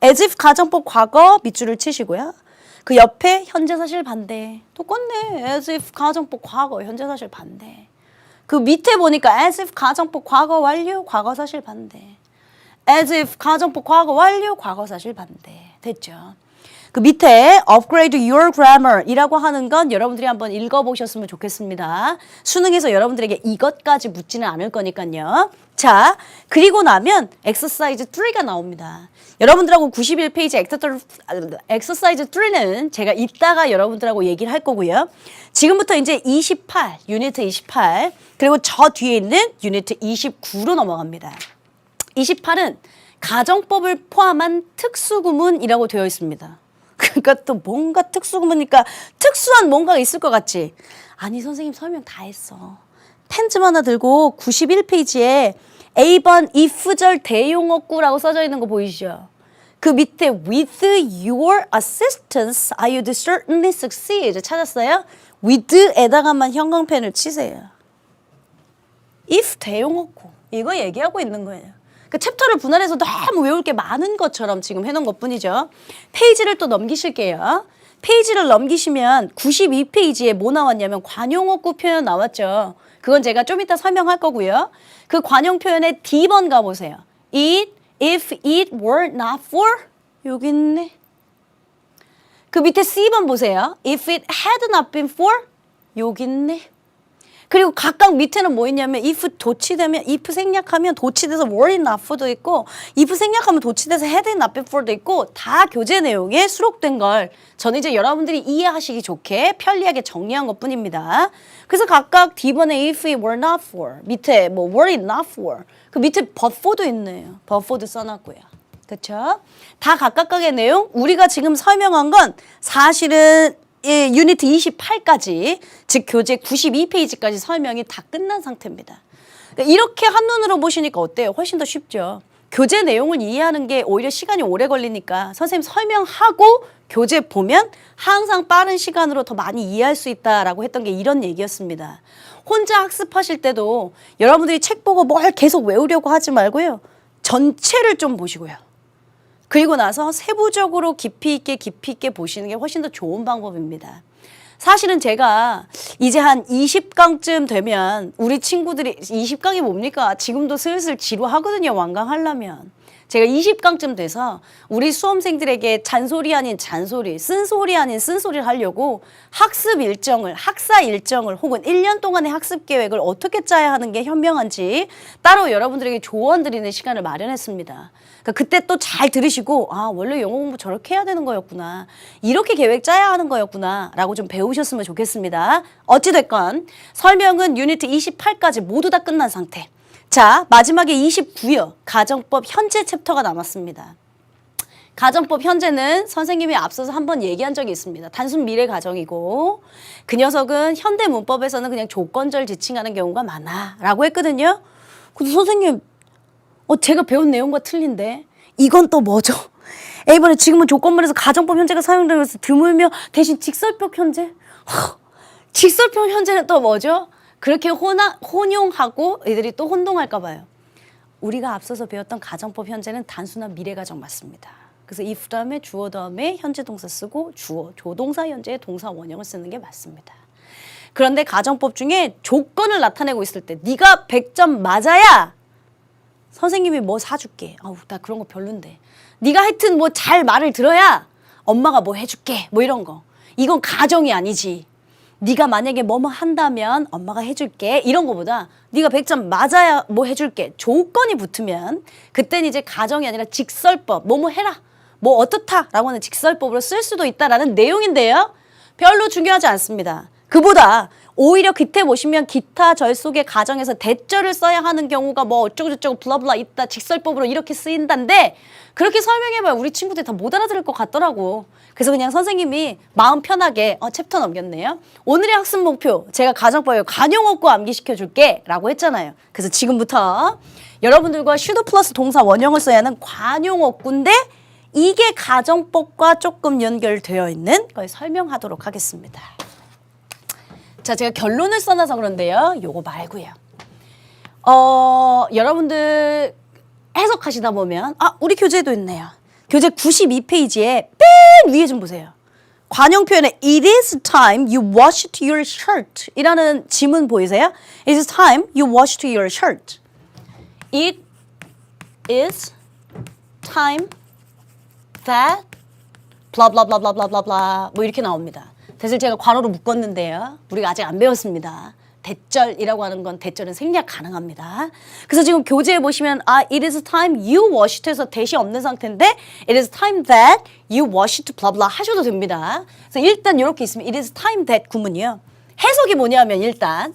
As if 가정법 과거 밑줄을 치시고요. 그 옆에 현재 사실 반대. 똑같네. As if 가정법 과거 현재 사실 반대. 그 밑에 보니까 as if 가정법 과거 완료 과거 사실 반대. as if 가정법 과거 완료 과거 사실 반대. 됐죠? 그 밑에 upgrade your grammar 이라고 하는 건 여러분들이 한번 읽어보셨으면 좋겠습니다. 수능에서 여러분들에게 이것까지 묻지는 않을 거니까요. 자, 그리고 나면 exercise 3가 나옵니다. 여러분들하고 91페이지 exercise 3는 제가 이따가 여러분들하고 얘기를 할 거고요. 지금부터 이제 28, 유니트 28, 그리고 저 뒤에 있는 유니트 29로 넘어갑니다. 28은 가정법을 포함한 특수구문이라고 되어 있습니다. 그러니까 또 뭔가 특수구문이니까 특수한 뭔가가 있을 것 같지? 아니 선생님 설명 다 했어. 펜 좀 하나 들고 91페이지에 A번 if절 대용어구라고 써져 있는 거 보이시죠? 그 밑에 with your assistance I would certainly succeed 찾았어요? with에다가만 형광펜을 치세요. if 대용어구 이거 얘기하고 있는 거예요. 그 챕터를 분할해서 너무 외울 게 많은 것처럼 지금 해놓은 것뿐이죠. 페이지를 또 넘기실게요. 페이지를 넘기시면 92페이지에 뭐 나왔냐면 관용어구 표현 나왔죠. 그건 제가 좀 이따 설명할 거고요. 그 관용 표현의 D번 가보세요. if it were not for 여기 있네. 그 밑에 C번 보세요. if it had not been for 여기 있네. 그리고 각각 밑에는 뭐 있냐면 if 도치되면 if 생략하면 도치돼서 were it not for도 있고 if 생략하면 도치돼서 had it not been for도 있고 다 교재 내용에 수록된 걸 저는 이제 여러분들이 이해하시기 좋게 편리하게 정리한 것뿐입니다. 그래서 각각 D번에 if it were not for 밑에 뭐 were it not for 그 밑에 but for도 있네요. but for도 써놨고요. 그렇죠? 다 각각의 내용 우리가 지금 설명한 건 사실은 유니트 28까지 즉 교재 92페이지까지 설명이 다 끝난 상태입니다. 이렇게 한눈으로 보시니까 어때요? 훨씬 더 쉽죠. 교재 내용을 이해하는 게 오히려 시간이 오래 걸리니까 선생님 설명하고 교재 보면 항상 빠른 시간으로 더 많이 이해할 수 있다라고 했던 게 이런 얘기였습니다. 혼자 학습하실 때도 여러분들이 책 보고 뭘 계속 외우려고 하지 말고요. 전체를 좀 보시고요. 그리고 나서 세부적으로 깊이 있게 보시는 게 훨씬 더 좋은 방법입니다. 사실은 제가 이제 한 20강쯤 되면 우리 친구들이 20강이 뭡니까? 지금도 슬슬 지루하거든요. 완강하려면. 제가 20강쯤 돼서 우리 수험생들에게 잔소리 아닌 잔소리, 쓴소리 아닌 쓴소리를 하려고 학습 일정을, 학사 일정을 혹은 1년 동안의 학습 계획을 어떻게 짜야 하는 게 현명한지 따로 여러분들에게 조언 드리는 시간을 마련했습니다. 그러니까 그때 또 잘 들으시고 아 원래 영어 공부 저렇게 해야 되는 거였구나. 이렇게 계획 짜야 하는 거였구나 라고 좀 배우셨으면 좋겠습니다. 어찌됐건 설명은 유니트 28까지 모두 다 끝난 상태. 자, 마지막에 29요. 가정법 현재 챕터가 남았습니다. 가정법 현재는 선생님이 앞서서 한번 얘기한 적이 있습니다. 단순 미래 가정이고 그 녀석은 현대 문법에서는 그냥 조건절 지칭하는 경우가 많아 라고 했거든요. 근데 선생님 제가 배운 내용과 틀린데 이건 또 뭐죠? A번에 지금은 조건문에서 가정법 현재가 사용되면서 드물며 대신 직설적 현재? 직설적 현재는 또 뭐죠? 그렇게 혼용하고 애들이 또 혼동할까 봐요. 우리가 앞서서 배웠던 가정법 현재는 단순한 미래 가정 맞습니다. 그래서 if 다음에 주어 다음에 현재 동사 쓰고 주어, 조동사 현재의 동사 원형을 쓰는 게 맞습니다. 그런데 가정법 중에 조건을 나타내고 있을 때 네가 100점 맞아야 선생님이 뭐 사줄게. 아우 나 그런 거 별론데. 네가 하여튼 뭐 잘 말을 들어야 엄마가 뭐 해줄게. 뭐 이런 거. 이건 가정이 아니지. 네가 만약에 뭐뭐 한다면 엄마가 해줄게. 이런 거보다 네가 100점 맞아야 뭐 해줄게. 조건이 붙으면 그때는 이제 가정이 아니라 직설법. 뭐뭐 해라. 뭐 어떻다라고 하는 직설법으로 쓸 수도 있다라는 내용인데요. 별로 중요하지 않습니다. 그보다 오히려 밑에 보시면 기타 절 속의 가정에서 대절을 써야 하는 경우가 뭐 어쩌고저쩌고 블라블라 있다. 직설법으로 이렇게 쓰인다는데 그렇게 설명해봐야 우리 친구들이 다 못 알아들을 것 같더라고. 그래서 그냥 선생님이 마음 편하게 챕터 넘겼네요. 오늘의 학습 목표 제가 가정법에 관용어구 암기시켜 줄게 라고 했잖아요. 그래서 지금부터 여러분들과 should 플러스 동사 원형을 써야 하는 관용어구인데 이게 가정법과 조금 연결되어 있는 걸 설명하도록 하겠습니다. 자, 제가 결론을 써놔서 그런데요. 요거 말고요. 여러분들 해석하시다 보면 우리 교재에도 있네요. 교재 92페이지에 맨 위에 좀 보세요. 관용 표현에 It is time you washed your shirt 이라는 지문 보이세요? It is time you washed your shirt. It is time that blah blah blah blah blah blah blah 뭐 이렇게 나옵니다. 대신 제가 괄호로 묶었는데요. 우리가 아직 안 배웠습니다. 대절이라고 하는 건 대절은 생략 가능합니다. 그래서 지금 교재에 보시면 it is time you washed 해서 대시 없는 상태인데 it is time that you washed blah blah 하셔도 됩니다. 그래서 일단 이렇게 있으면 it is time that 구문이요. 해석이 뭐냐면 일단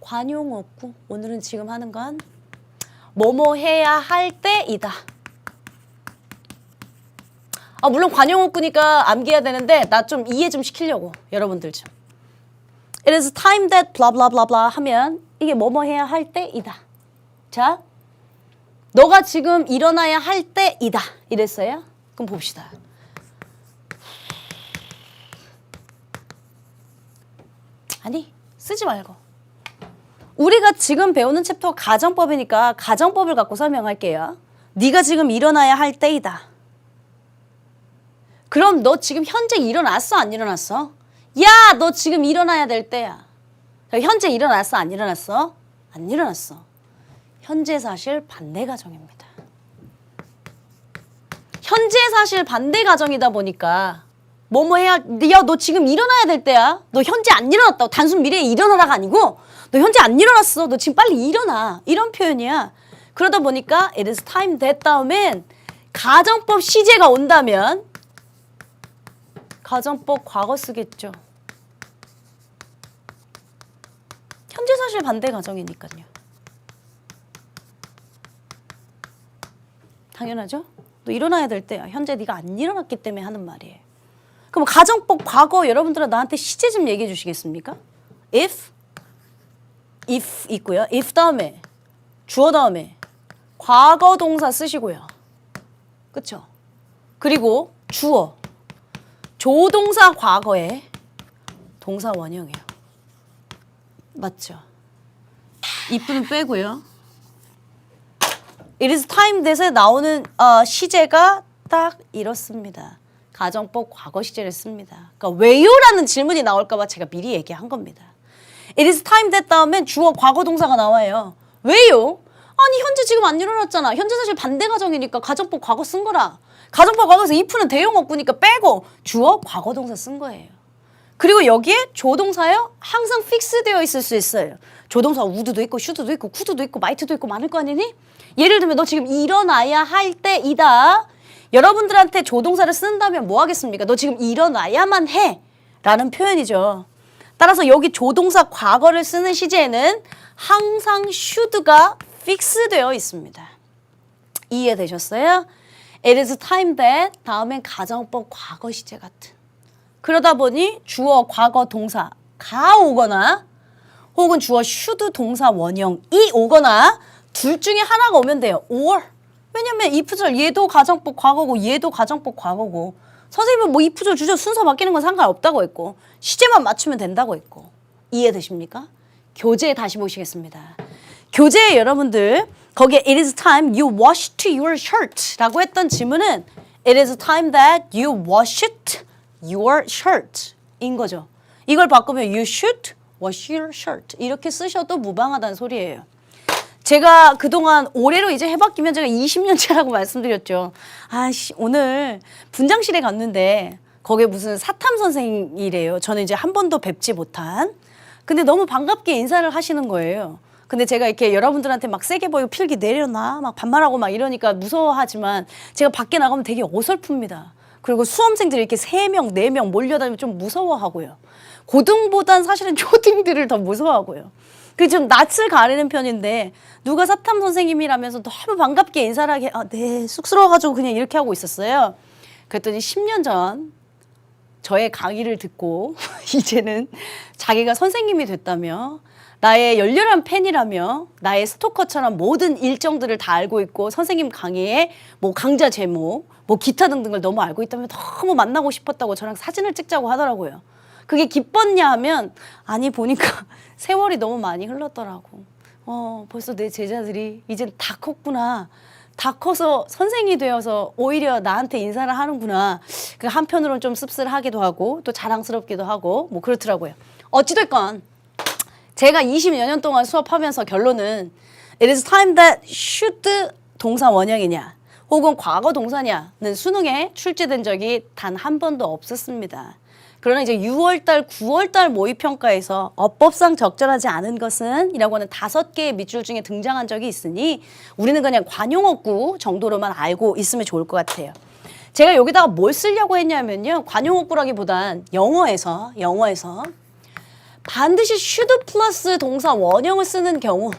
관용어구 오늘은 지금 하는 건 뭐뭐 해야 할 때이다. 물론 관용어구니까 암기해야 되는데 나 좀 이해 좀 시키려고 여러분들 좀. It is time that blah blah blah blah 하면 이게 뭐뭐 해야 할 때이다. 자, 너가 지금 일어나야 할 때이다. 이랬어요? 그럼 봅시다. 아니, 쓰지 말고. 우리가 지금 배우는 챕터가 가정법이니까 가정법을 갖고 설명할게요. 네가 지금 일어나야 할 때이다. 그럼 너 지금 현재 일어났어? 안 일어났어? 야, 너 지금 일어나야 될 때야. 현재 일어났어? 안 일어났어? 안 일어났어. 현재 사실 반대 가정입니다. 현재 사실 반대 가정이다 보니까 뭐뭐 해야 야, 너 지금 일어나야 될 때야. 너 현재 안 일어났다고. 단순 미래에 일어나라가 아니고 너 현재 안 일어났어. 너 지금 빨리 일어나. 이런 표현이야. 그러다 보니까 it is time that 다음엔 가정법 시제가 온다면 가정법 과거 쓰겠죠. 현재 사실 반대 가정이니까요. 당연하죠? 너 일어나야 될 때야. 현재 네가 안 일어났기 때문에 하는 말이에요. 그럼 가정법 과거 여러분들은 나한테 시제 좀 얘기해 주시겠습니까? if 있고요. if 다음에 주어 다음에 과거 동사 쓰시고요. 그렇죠? 그리고 주어 조동사 과거에 동사 원형이에요. 맞죠? if는 빼고요. It is time that에 나오는 시제가 딱 이렇습니다. 가정법 과거 시제를 씁니다. 그러니까 왜요라는 질문이 나올까 봐 제가 미리 얘기한 겁니다. It is time that 다음엔 주어 과거 동사가 나와요. 왜요? 아니 현재 지금 안 일어났잖아. 현재 사실 반대 가정이니까 가정법 과거 쓴 거라. 가정법 과거에서 if는 대용어구니까 빼고 주어 과거 동사 쓴 거예요. 그리고 여기에 조동사요? 항상 픽스되어 있을 수 있어요. 조동사 would도 있고 should도 있고 could도 있고 might도 있고 많을 거 아니니? 예를 들면 너 지금 일어나야 할 때이다. 여러분들한테 조동사를 쓴다면 뭐 하겠습니까? 너 지금 일어나야만 해 라는 표현이죠. 따라서 여기 조동사 과거를 쓰는 시제에는 항상 should가 픽스되어 있습니다. 이해되셨어요? It is time that 다음엔 가정법 과거 시제 같은. 그러다 보니 주어 과거 동사가 오거나 혹은 주어 should 동사 원형이 오거나 둘 중에 하나가 오면 돼요. or. 왜냐면 if절 얘도 가정법 과거고 얘도 가정법 과거고 선생님은 뭐 if절 주절 순서 바뀌는 건 상관없다고 했고 시제만 맞추면 된다고 했고 이해되십니까? 교재에 다시 보시겠습니다. 교재에 여러분들 거기에 it is time you washed your shirt 라고 했던 지문은 It is time that you washed your shirt 인 거죠. 이걸 바꾸면 you should wash your shirt 이렇게 쓰셔도 무방하다는 소리예요. 제가 그동안 올해로 이제 해바뀌면 제가 20년째라고 말씀드렸죠. 아씨 오늘 분장실에 갔는데 거기에 무슨 사탐 선생이래요. 저는 이제 한 번도 뵙지 못한. 근데 너무 반갑게 인사를 하시는 거예요. 근데 제가 이렇게 여러분들한테 막 세게 보이고 필기 내려놔 막 반말하고 막 이러니까 무서워하지만 제가 밖에 나가면 되게 어설픕니다. 그리고 수험생들이 이렇게 3명, 4명 몰려다니면 좀 무서워하고요. 고등보단 사실은 초딩들을 더 무서워하고요. 그 좀 낯을 가리는 편인데 누가 사탐 선생님이라면서 너무 반갑게 인사를 하게 네 쑥스러워가지고 그냥 이렇게 하고 있었어요. 그랬더니 10년 전 저의 강의를 듣고 이제는 자기가 선생님이 됐다며 나의 열렬한 팬이라며 나의 스토커처럼 모든 일정들을 다 알고 있고 선생님 강의에 뭐 강좌 제목 뭐 기타 등등을 너무 알고 있다며 너무 만나고 싶었다고 저랑 사진을 찍자고 하더라고요. 그게 기뻤냐 하면 아니 보니까 세월이 너무 많이 흘렀더라고. 벌써 내 제자들이 이젠 다 컸구나. 다 커서 선생이 되어서 오히려 나한테 인사를 하는구나. 그 한편으로는 좀 씁쓸하기도 하고 또 자랑스럽기도 하고 뭐 그렇더라고요. 어찌됐건 제가 20여 년 동안 수업하면서 결론은 It is time that should 동사 원형이냐 혹은 과거 동사냐는 수능에 출제된 적이 단 한 번도 없었습니다. 그러나 이제 6월달, 9월달 모의평가에서 어법상 적절하지 않은 것은 이라고 하는 5개의 밑줄 중에 등장한 적이 있으니 우리는 그냥 관용어구 정도로만 알고 있으면 좋을 것 같아요. 제가 여기다가 뭘 쓰려고 했냐면요. 관용어구라기보단 영어에서 반드시 should 플러스 동사 원형을 쓰는 경우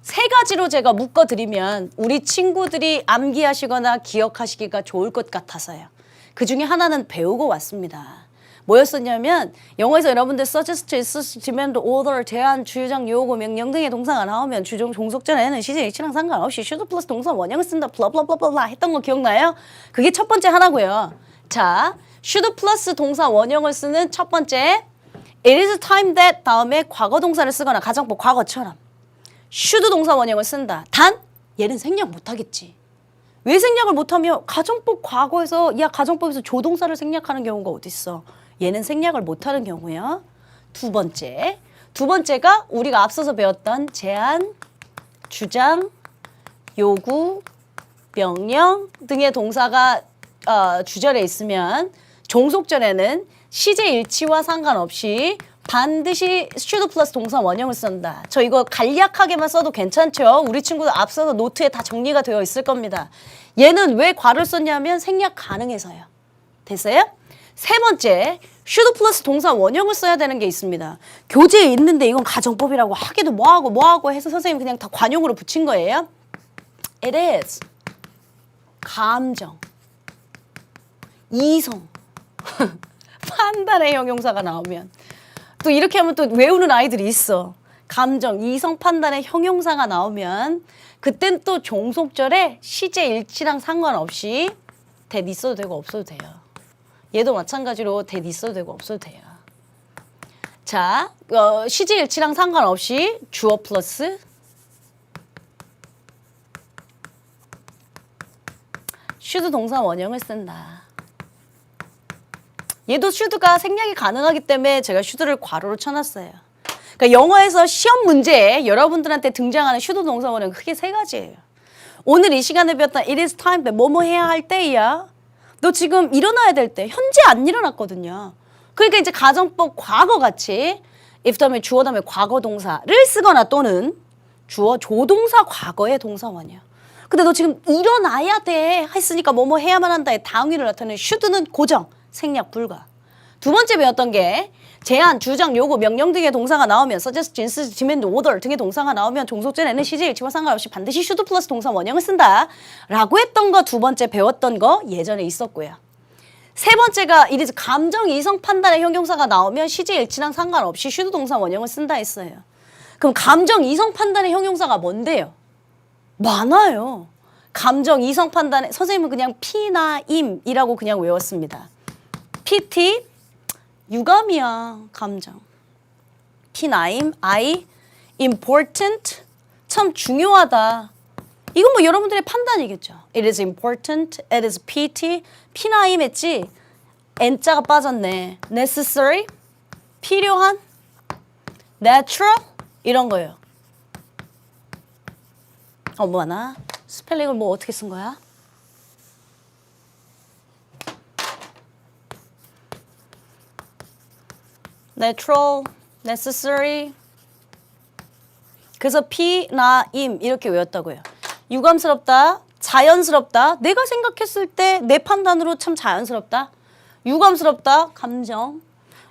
3가지로 제가 묶어드리면 우리 친구들이 암기하시거나 기억하시기가 좋을 것 같아서요. 그 중에 하나는 배우고 왔습니다. 뭐였었냐면 영어에서 여러분들 suggest, insist, demand, order, 제안, 주장, 요구, 명령 등의 동사가 나오면 주종, 종속전에는 시제 일치랑 상관없이 should 플러스 동사 원형을 쓴다 블라블라블라 했던 거 기억나요? 그게 첫 번째 하나고요. 자, should 플러스 동사 원형을 쓰는 첫 번째 It is time that 다음에 과거 동사를 쓰거나 가정법 과거처럼 should 동사 원형을 쓴다. 단 얘는 생략 못하겠지. 왜 생략을 못하며 가정법 과거에서 가정법에서 조동사를 생략하는 경우가 어딨어. 얘는 생략을 못하는 경우요. 두 번째가 우리가 앞서서 배웠던 제안, 주장, 요구, 명령 등의 동사가 주절에 있으면 종속절에는 시제 일치와 상관없이 반드시 should 플러스 동사 원형을 쓴다. 저 이거 간략하게만 써도 괜찮죠? 우리 친구들 앞서서 노트에 다 정리가 되어 있을 겁니다. 얘는 왜 과를 썼냐면 생략 가능해서요. 됐어요? 세 번째, should 플러스 동사 원형을 써야 되는 게 있습니다. 교재에 있는데 이건 가정법이라고 하기도 뭐하고 해서 선생님이 그냥 다 관용으로 붙인 거예요. It is 감정, 이성, 판단의 형용사가 나오면 또 이렇게 하면 또 외우는 아이들이 있어. 감정, 이성, 판단의 형용사가 나오면 그땐 또 종속절에 시제 일치랑 상관없이 that 있어도 되고 없어도 돼요. 얘도 마찬가지로 that 있어도 되고 없어도 돼요. 자, 시제 일치랑 상관없이 주어 플러스 should 동사 원형을 쓴다. 얘도 should가 생략이 가능하기 때문에 제가 should를 괄호로 쳐놨어요. 그러니까 영어에서 시험 문제에 여러분들한테 등장하는 should 동사 원형은 크게 3가지예요. 오늘 이 시간에 배웠던 it is time that 뭐뭐 해야 할 때야. 너 지금 일어나야 될 때 현재 안 일어났거든요. 그러니까 이제 가정법 과거같이 if 다음에 주어 다음에 과거 동사를 쓰거나 또는 주어 조동사 과거의 동사 원형. 근데 너 지금 일어나야 돼 했으니까 뭐뭐 해야만 한다의 당위를 나타내는 should는 고정, 생략 불가. 두 번째 배웠던 게 제안, 주장, 요구, 명령 등의 동사가 나오면 suggest, insist, demand, order 등의 동사가 나오면 종속절에는 시제 일치와 상관없이 반드시 should 플러스 동사 원형을 쓴다 라고 했던 거 두 번째 배웠던 거 예전에 있었고요. 세 번째가 it is 감정, 이성, 판단의 형용사가 나오면 시제 일치랑 상관없이 should 동사 원형을 쓴다 했어요. 그럼 감정, 이성, 판단의 형용사가 뭔데요? 많아요. 감정, 이성, 판단의 선생님은 그냥 P나 im이라고 그냥 외웠습니다. PT 유감이야, 감정. P9, I, important, 참 중요하다. 이건 뭐 여러분들의 판단이겠죠. It is important, it is PT, P나임 했지? N자가 빠졌네. necessary, 필요한, natural, 이런 거예요. 뭐하나? 스펠링을 뭐 어떻게 쓴 거야? natural, necessary. 그래서 피나임 이렇게 외웠다고요. 유감스럽다, 자연스럽다. 내가 생각했을 때 내 판단으로 참 자연스럽다. 유감스럽다, 감정.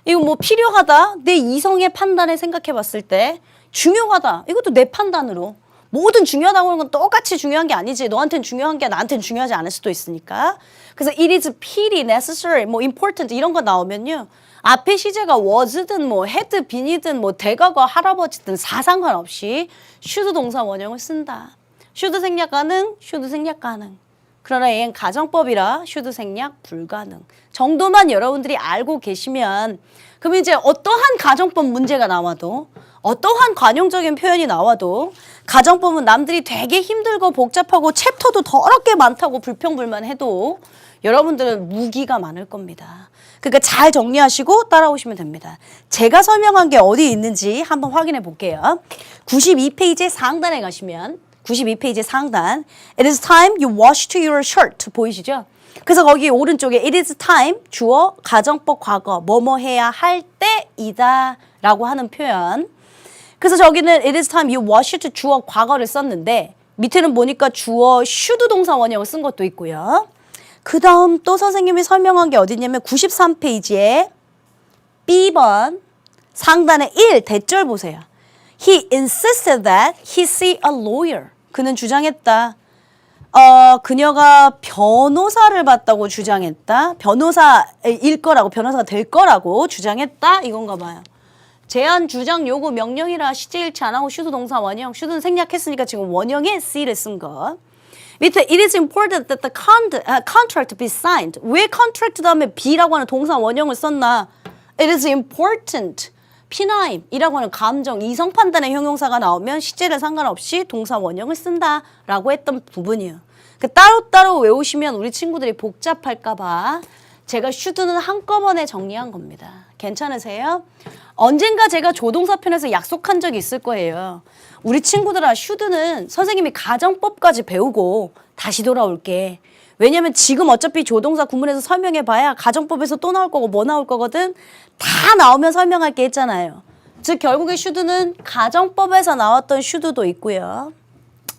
이거 뭐 필요하다, 내 이성의 판단에 생각해 봤을 때. 중요하다, 이것도 내 판단으로. 뭐든 중요하다고 하는 건 똑같이 중요한 게 아니지. 너한테는 중요한 게 나한테는 중요하지 않을 수도 있으니까. 그래서 it is pretty, necessary, 뭐 important 이런 거 나오면요. 앞에 시제가 was든 뭐 had been이든 뭐 대과거 할아버지든 상관없이 should 동사 원형을 쓴다. should 생략 가능, should 생략 가능. 그러나 얘는 가정법이라 should 생략 불가능. 정도만 여러분들이 알고 계시면 그럼 이제 어떠한 가정법 문제가 나와도 어떠한 관용적인 표현이 나와도 가정법은 남들이 되게 힘들고 복잡하고 챕터도 더럽게 많다고 불평불만해도 여러분들은 무기가 많을 겁니다. 그러니까 잘 정리하시고 따라오시면 됩니다. 제가 설명한 게 어디 있는지 한번 확인해 볼게요. 92페이지 상단에 가시면 92페이지 상단 It is time you washed your shirt 보이시죠? 그래서 거기 오른쪽에 It is time 주어 가정법 과거 뭐뭐 해야 할 때이다 라고 하는 표현. 그래서 저기는 It is time you washed 주어 과거를 썼는데 밑에는 보니까 주어 should 동사 원형을 쓴 것도 있고요. 그 다음 또 선생님이 설명한 게 어디냐면 93페이지에 B번 상단에 1 대절 보세요. He insisted that he see a lawyer. 그는 주장했다. 그녀가 변호사를 봤다고 주장했다. 변호사일 거라고, 변호사가 될 거라고 주장했다. 이건가 봐요. 제안, 주장, 요구, 명령이라 시제 일치 안 하고 should 동사 원형. should는 생략했으니까 지금 원형에 C를 쓴 거. 밑에 it is important that the contract be signed. 왜 contract 다음에 be라고 하는 동사 원형을 썼나? It is important. 피나임이라고 하는 감정, 이성 판단의 형용사가 나오면 시제를 상관없이 동사 원형을 쓴다라고 했던 부분이에요. 따로따로 외우시면 우리 친구들이 복잡할까 봐 제가 should는 한꺼번에 정리한 겁니다. 괜찮으세요? 언젠가 제가 조동사 편에서 약속한 적이 있을 거예요. 우리 친구들아 should는 선생님이 가정법까지 배우고 다시 돌아올게. 왜냐면 지금 어차피 조동사 구문에서 설명해봐야 가정법에서 또 나올 거고 뭐 나올 거거든. 다 나오면 설명할게 했잖아요. 즉 결국에 should는 가정법에서 나왔던 should도 있고요.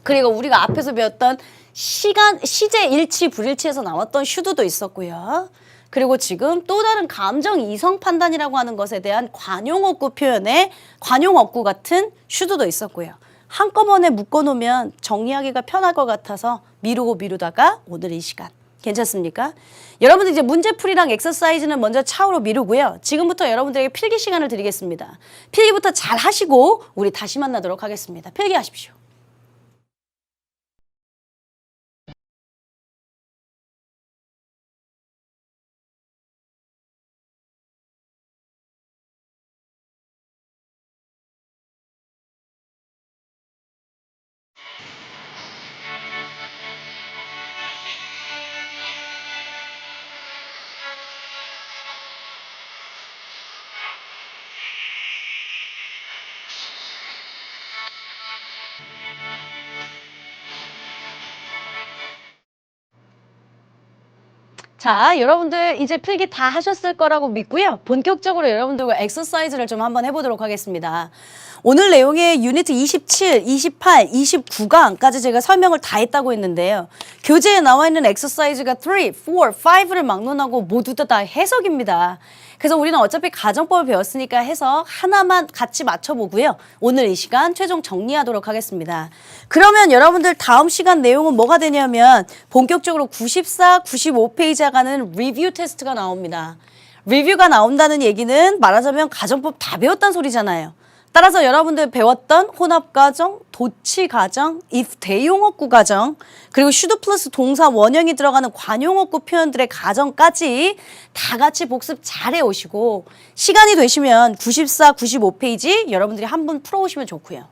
그리고 우리가 앞에서 배웠던 시제 일치 불일치에서 나왔던 should도 있었고요. 그리고 지금 또 다른 감정 이성 판단이라고 하는 것에 대한 관용어구 표현에 관용어구 같은 should도 있었고요. 한꺼번에 묶어놓으면 정리하기가 편할 것 같아서 미루다가 오늘 이 시간. 괜찮습니까? 여러분들 이제 문제풀이랑 엑서사이즈는 먼저 차후로 미루고요. 지금부터 여러분들에게 필기 시간을 드리겠습니다. 필기부터 잘 하시고 우리 다시 만나도록 하겠습니다. 필기하십시오. 자, 여러분들 이제 필기 다 하셨을 거라고 믿고요. 본격적으로 여러분들과 엑서사이즈를 좀 한번 해보도록 하겠습니다. 오늘 내용의 유니트 27, 28, 29강까지 제가 설명을 다 했다고 했는데요. 교재에 나와 있는 엑서사이즈가 3, 4, 5를 막론하고 모두 다 해석입니다. 그래서 우리는 어차피 가정법을 배웠으니까 해석 하나만 같이 맞춰보고요. 오늘 이 시간 최종 정리하도록 하겠습니다. 그러면 여러분들 다음 시간 내용은 뭐가 되냐면 본격적으로 94, 95페이지에 가는 리뷰 테스트가 나옵니다. 리뷰가 나온다는 얘기는 말하자면 가정법 다 배웠단 소리잖아요. 따라서 여러분들 배웠던 혼합가정, 도치가정, if 대용어구 가정, 그리고 should 플러스 동사 원형이 들어가는 관용어구 표현들의 가정까지 다 같이 복습 잘 해오시고 시간이 되시면 94, 95페이지 여러분들이 한번 풀어오시면 좋고요.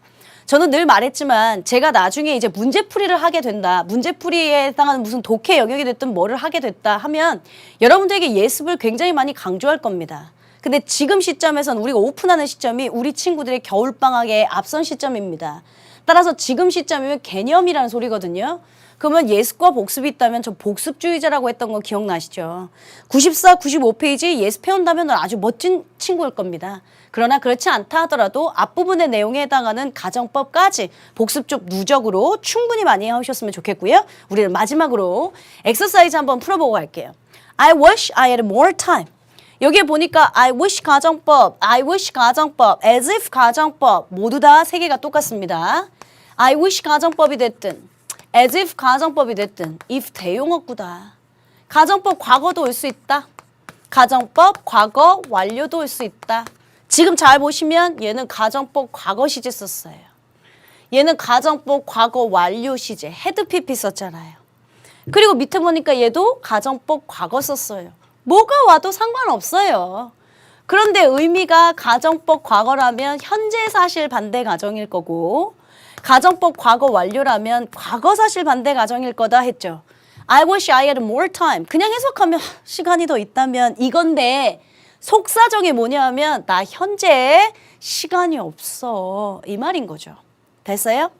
저는 늘 말했지만 제가 나중에 이제 문제풀이를 하게 된다. 문제풀이에 해당하는 무슨 독해 영역이 됐든 뭐를 하게 됐다 하면 여러분들에게 예습을 굉장히 많이 강조할 겁니다. 근데 지금 시점에서는 우리가 오픈하는 시점이 우리 친구들의 겨울방학에 앞선 시점입니다. 따라서 지금 시점이면 개념이라는 소리거든요. 그러면 예습과 복습이 있다면 저 복습주의자라고 했던 거 기억나시죠? 94, 95페이지 예습해온다면 아주 멋진 친구일 겁니다. 그러나 그렇지 않다 하더라도 앞부분의 내용에 해당하는 가정법까지 복습 쪽 누적으로 충분히 많이 해오셨으면 좋겠고요. 우리는 마지막으로 엑서사이즈 한번 풀어보고 갈게요. I wish I had more time. 여기에 보니까 I wish 가정법, I wish 가정법, as if 가정법 모두 다 세 개가 똑같습니다. I wish 가정법이 됐든 as if 가정법이 됐든 if 대용어구다. 가정법 과거도 올 수 있다. 가정법 과거 완료도 올 수 있다. 지금 잘 보시면 얘는 가정법 과거 시제 썼어요. 얘는 가정법 과거 완료 시제 had PP 썼잖아요. 그리고 밑에 보니까 얘도 가정법 과거 썼어요. 뭐가 와도 상관없어요. 그런데 의미가 가정법 과거라면 현재 사실 반대 가정일 거고 가정법 과거 완료라면 과거 사실 반대 가정일 거다 했죠. I wish I had more time. 그냥 해석하면 시간이 더 있다면 이건데 속사정이 뭐냐 하면 나 현재 시간이 없어. 이 말인 거죠. 됐어요?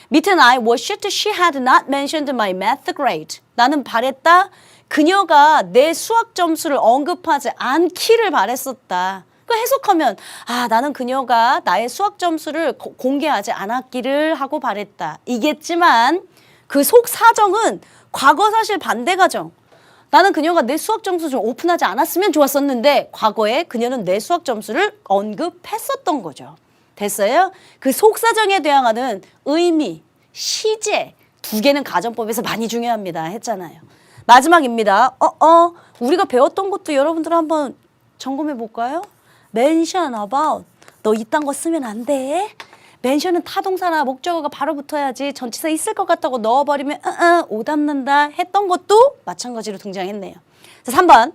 밑에는 I wished she had not mentioned my math grade. 나는 바랬다. 그녀가 내 수학 점수를 언급하지 않기를 바랬었다. 그 해석하면 나는 그녀가 나의 수학 점수를 공개하지 않았기를 하고 바랬다. 이겠지만 그 속사정은 과거 사실 반대 가정. 나는 그녀가 내 수학 점수 좀 오픈하지 않았으면 좋았었는데 과거에 그녀는 내 수학 점수를 언급했었던 거죠. 됐어요? 그 속사정에 대항하는 의미, 시제 두 개는 가정법에서 많이 중요합니다. 했잖아요. 마지막입니다. 우리가 배웠던 것도 여러분들 한번 점검해 볼까요? mention about. 너 이딴 거 쓰면 안 돼. mention은 타동사나 목적어가 바로 붙어야지 전치사 있을 것 같다고 넣어버리면 오답난다 했던 것도 마찬가지로 등장했네요. 자, 3번.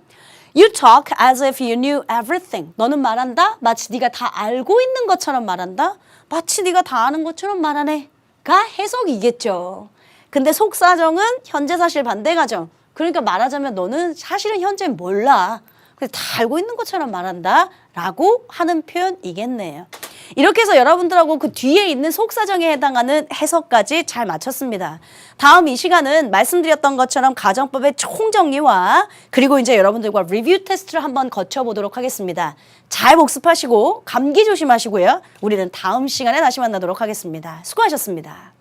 You talk as if you knew everything. 너는 말한다. 마치 네가 다 알고 있는 것처럼 말한다. 마치 네가 다 아는 것처럼 말하네. 가 해석이겠죠. 근데 속사정은 현재 사실 반대 가정. 그러니까 말하자면 너는 사실은 현재 몰라. 그래서 다 알고 있는 것처럼 말한다 라고 하는 표현이겠네요. 이렇게 해서 여러분들하고 그 뒤에 있는 속사정에 해당하는 해석까지 잘 마쳤습니다. 다음 이 시간은 말씀드렸던 것처럼 가정법의 총정리와 그리고 이제 여러분들과 리뷰 테스트를 한번 거쳐보도록 하겠습니다. 잘 복습하시고 감기 조심하시고요. 우리는 다음 시간에 다시 만나도록 하겠습니다. 수고하셨습니다.